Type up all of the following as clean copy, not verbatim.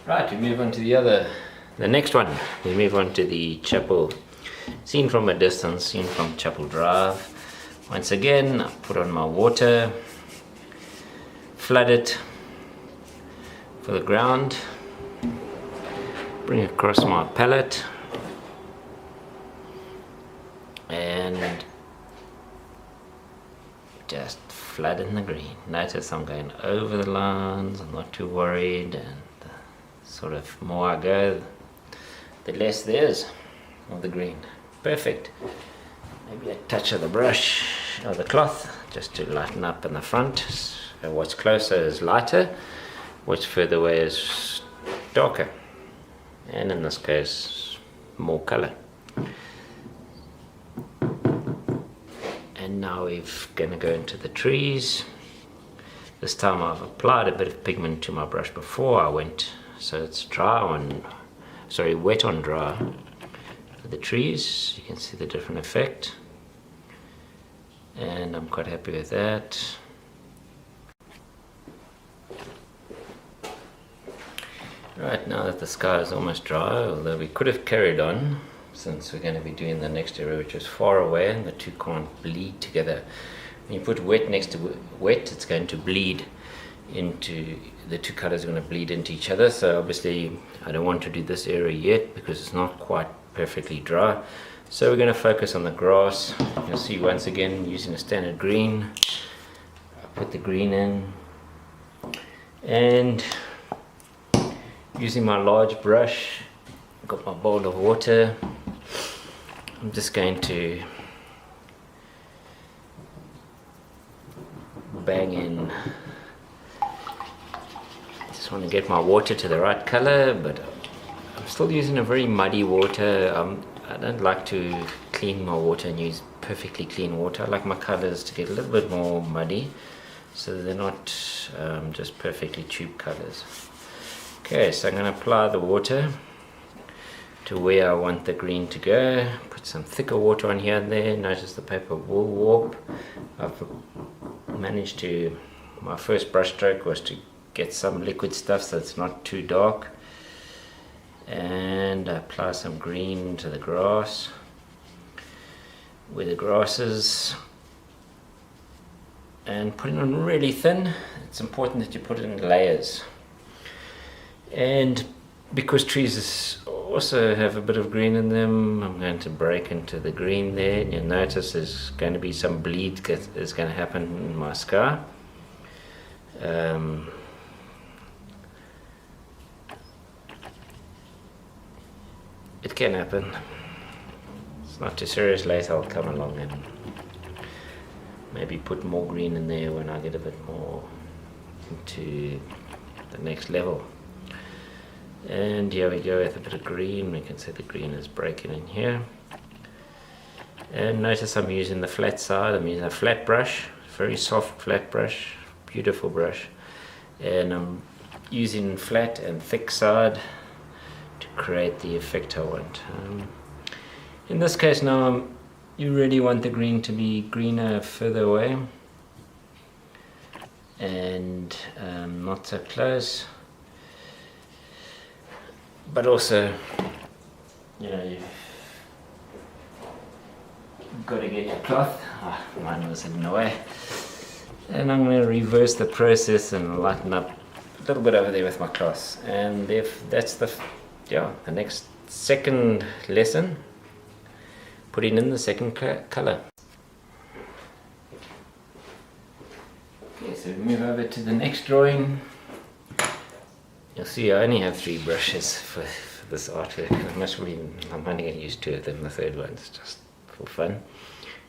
Right, we move on to the next one. We move on to the chapel, seen from a distance, seen from Chapel Drive. Once again, I put on my water, flood it for the ground, bring across my palette, and just flood in the green. Notice I'm going over the lines, I'm not too worried, and the sort of more I go, the less there is of the green. Perfect. Maybe a touch of the brush or the cloth just to lighten up in the front. So what's closer is lighter, what's further away is darker, and in this case more color. And now we're going to go into the trees. This time I've applied a bit of pigment to my brush before I went, so it's wet on dry for the trees. You can see the different effect, and I'm quite happy with that. Right, now that the sky is almost dry, although we could have carried on, since we're going to be doing the next area which is far away and the two can't bleed together. When you put wet next to wet, it's going to bleed into, the two colors are going to bleed into each other. So obviously I don't want to do this area yet because it's not quite perfectly dry. So we're going to focus on the grass. You'll see once again using a standard green. I put the green in, and using my large brush, got my bowl of water. I'm just going to bang in. Just want to get my water to the right color, but I'm still using a very muddy water. I don't like to clean my water and use perfectly clean water. I like my colors to get a little bit more muddy, so they're not just perfectly tube colors. Okay, so I'm going to apply the water to where I want the green to go. Put some thicker water on here and there. Notice the paper will warp. I've managed to, my first brush stroke was to get some liquid stuff so it's not too dark, and apply some green to the grass where the grass is, and put it on really thin. It's important that you put it in layers, and because trees also have a bit of green in them, I'm going to break into the green there. You'll notice there's going to be some bleed that is going to happen in my sky. It can happen. It's not too serious. Later I'll come along and maybe put more green in there when I get a bit more into the next level. And here we go with a bit of green. We can see the green is breaking in here. And notice I'm using the flat side. I'm using a flat brush, very soft flat brush, beautiful brush. And I'm using flat and thick side to create the effect I want. In this case now, you really want the green to be greener further away and not so close. But also, you know, you've got to get your cloth. Mine was in the way. And I'm going to reverse the process and lighten up a little bit over there with my cloth. And if that's the next second lesson, putting in the second color. Okay, so we move over to the next drawing. You'll see I only have 3 brushes for this artwork. I'm only going to use 2 of them. The third one's just for fun.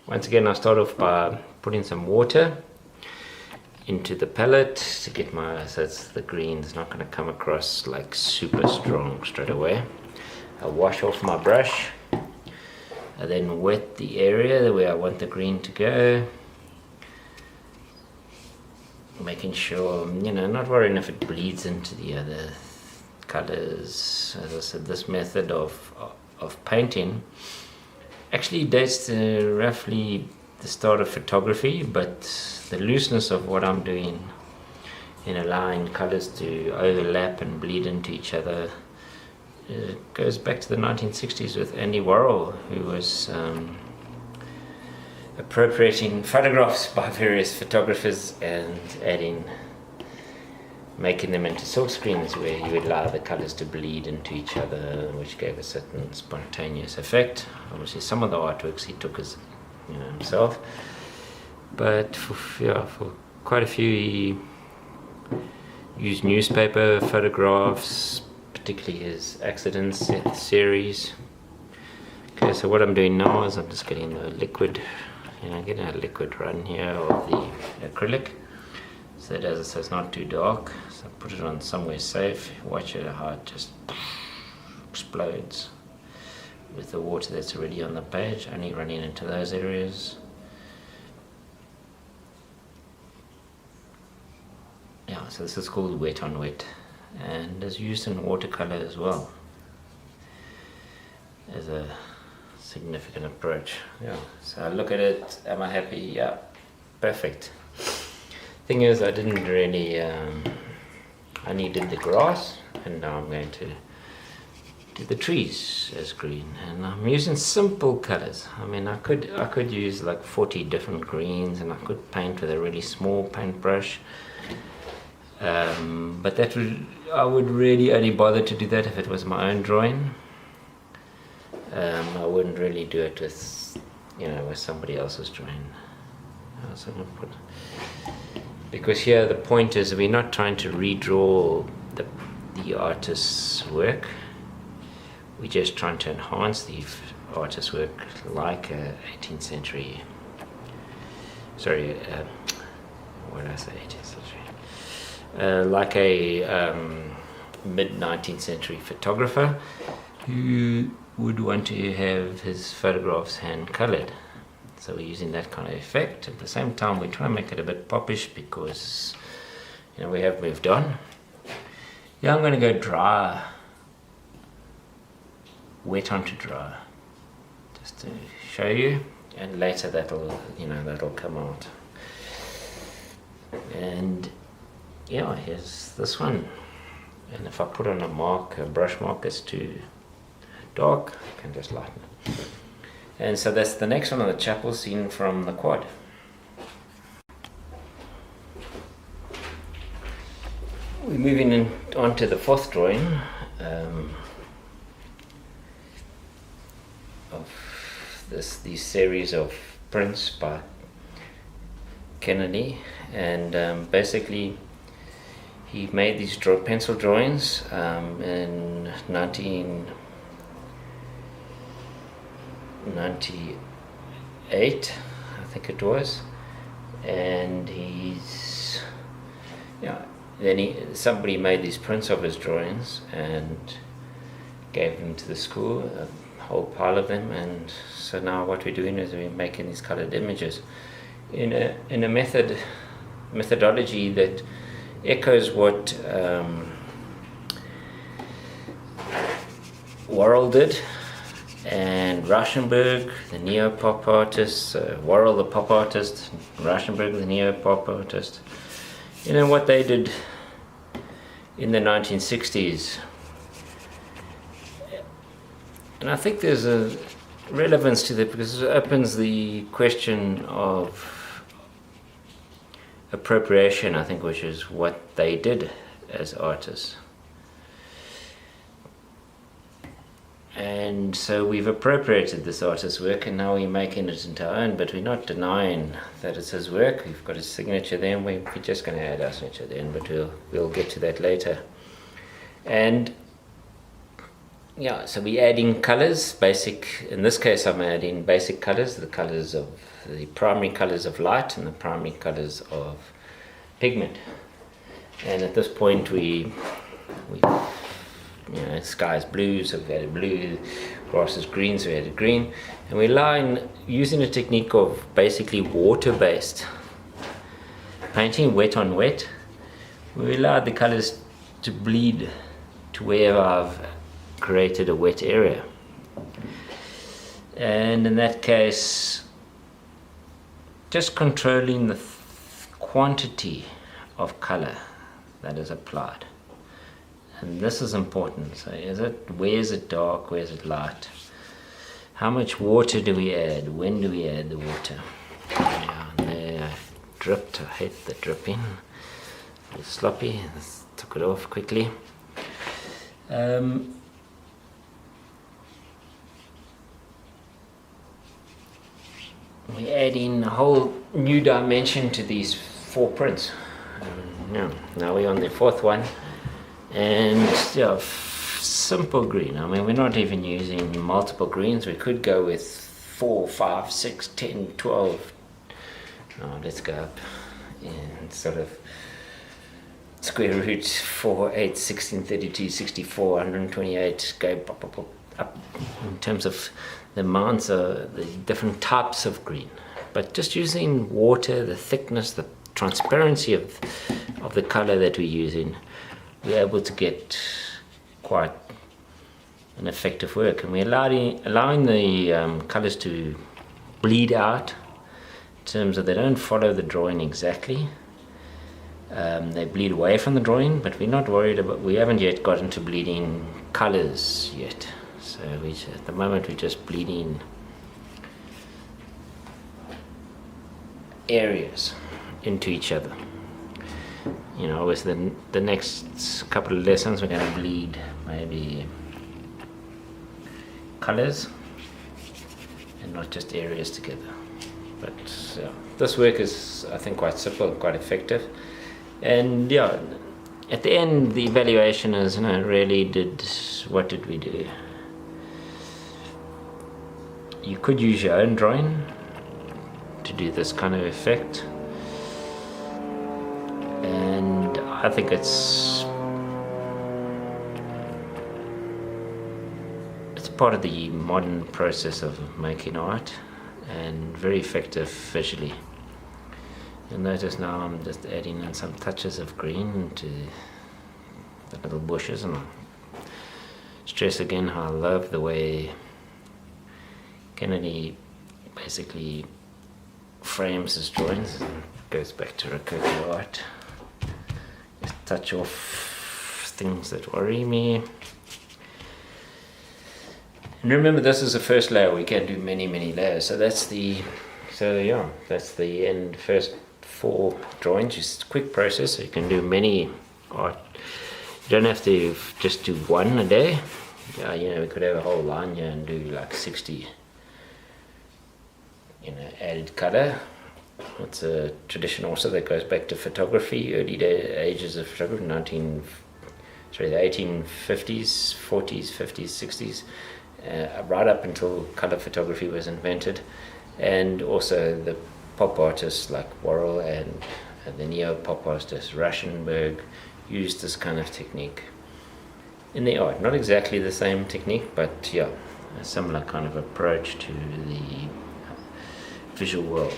Once again, I'll start off by putting some water into the palette to get so it's the green is not going to come across like super strong straight away. I'll wash off my brush. I then wet the area where I want the green to go. Making sure, not worrying if it bleeds into the other colors. As I said, this method of painting actually dates to roughly the start of photography, but the looseness of what I'm doing in allowing colours to overlap and bleed into each other. It goes back to the 1960s with Andy Warhol, who was appropriating photographs by various photographers and making them into silk screens where you would allow the colours to bleed into each other, which gave a certain spontaneous effect. Obviously some of the artworks he took as himself, but for quite a few he used newspaper photographs, particularly his Accidents series. Okay, so what I'm doing now is I'm just getting the liquid, getting a liquid run here of the acrylic, so that, as I say, it's not too dark. So I put it on somewhere safe. Watch it how it just explodes with the water that's already on the page, only running into those areas. Yeah, so this is called wet on wet, and is used in watercolor as well as a significant approach. Yeah, so I look at it, am I happy? Yeah, perfect. Thing is, I didn't really, I needed the grass, and now I'm going to do the trees as green, and I'm using simple colors. I mean, I could use like 40 different greens, and I could paint with a really small paintbrush. But I would really only bother to do that if it was my own drawing. I wouldn't really do it with, with somebody else's drawing. So I'm gonna put, because here the point is we're not trying to redraw the artist's work. We're just trying to enhance the artist's work like a 18th century. Sorry, what did I say? 18th century. Like a mid-19th century photographer who would want to have his photographs hand-colored. So we're using that kind of effect. At the same time, we try and make it a bit popish because, we have moved on. Yeah, I'm going to go dry, wet onto dry, just to show you, and later that'll come out. And yeah, here's this one. And if I put on a brush mark, it's too dark, I can just lighten it. And so that's the next one on the chapel scene from the quad. We're moving on to the fourth drawing of these series of prints by Kennedy, and basically he made these pencil drawings in 1998, I think it was, and somebody made these prints of his drawings and gave them to the school, a whole pile of them, and so now what we're doing is we're making these colored images in a methodology that echoes what Warhol did, and Rauschenberg, the neo-pop artist, Warhol the pop artist, Rauschenberg the neo-pop artist. What they did in the 1960s. And I think there's a relevance to that because it opens the question of appropriation, I think, which is what they did as artists. And so we've appropriated this artist's work, and now we're making it into our own, but we're not denying that it's his work. We've got his signature there, and we're just going to add our signature then, but we'll get to that later. And yeah, so we're adding colors, in this case I'm adding basic colors, the primary colors of light and the primary colors of pigment. And at this point we sky is blue, so we've added blue, grass is green, so we added green, and we line using a technique of basically water-based painting, wet on wet. We allowed the colors to bleed to wherever I've created a wet area, and in that case just controlling the quantity of color that is applied. And this is important. So where is it dark, where is it light? How much water do we add? When do we add the water? Yeah, and there I dripped. I hate the dripping. A little sloppy. Just took it off quickly. We add in a whole new dimension to these 4 prints. Yeah, now we're on the 4th one, and yeah, simple green. I mean, we're not even using multiple greens. We could go with 4, 5, 6, 10, 12. Now let's go up and sort of square root 4, 8, 16, 32, 64, 128. Go up in terms of the amounts of the different types of green, but just using water, the thickness, the transparency of the color that we're using, we're able to get quite an effective work. And we're allowing the colors to bleed out in terms of they don't follow the drawing exactly. They bleed away from the drawing, but we're not worried about, we haven't yet got into bleeding colors yet. So at the moment we're just bleeding areas into each other. You know, with the next couple of lessons we're going to bleed maybe colors and not just areas together. But this work is, I think, quite simple and quite effective. And yeah, at the end the evaluation is, really what did we do? You could use your own drawing to do this kind of effect, and I think it's part of the modern process of making art, and very effective visually. You'll notice now I'm just adding in some touches of green to the little bushes, and I'll stress again how I love the way Kennedy basically frames his drawings and goes back to Rococo art. Just touch off things that worry me. And remember, this is the first layer. We can do many layers. So that's the end. First 4 drawings. Just a quick process. So you can do many art. You don't have to just do one a day. We could have a whole line here and do like 60. Added color. It's a tradition also that goes back to photography, early ages of photography, the 1850s, 40s, 50s, 60s, right up until color photography was invented, and also the pop artists like Worrell and the neo-pop artist Rauschenberg used this kind of technique in the art. Not exactly the same technique, but yeah, a similar kind of approach to the visual world.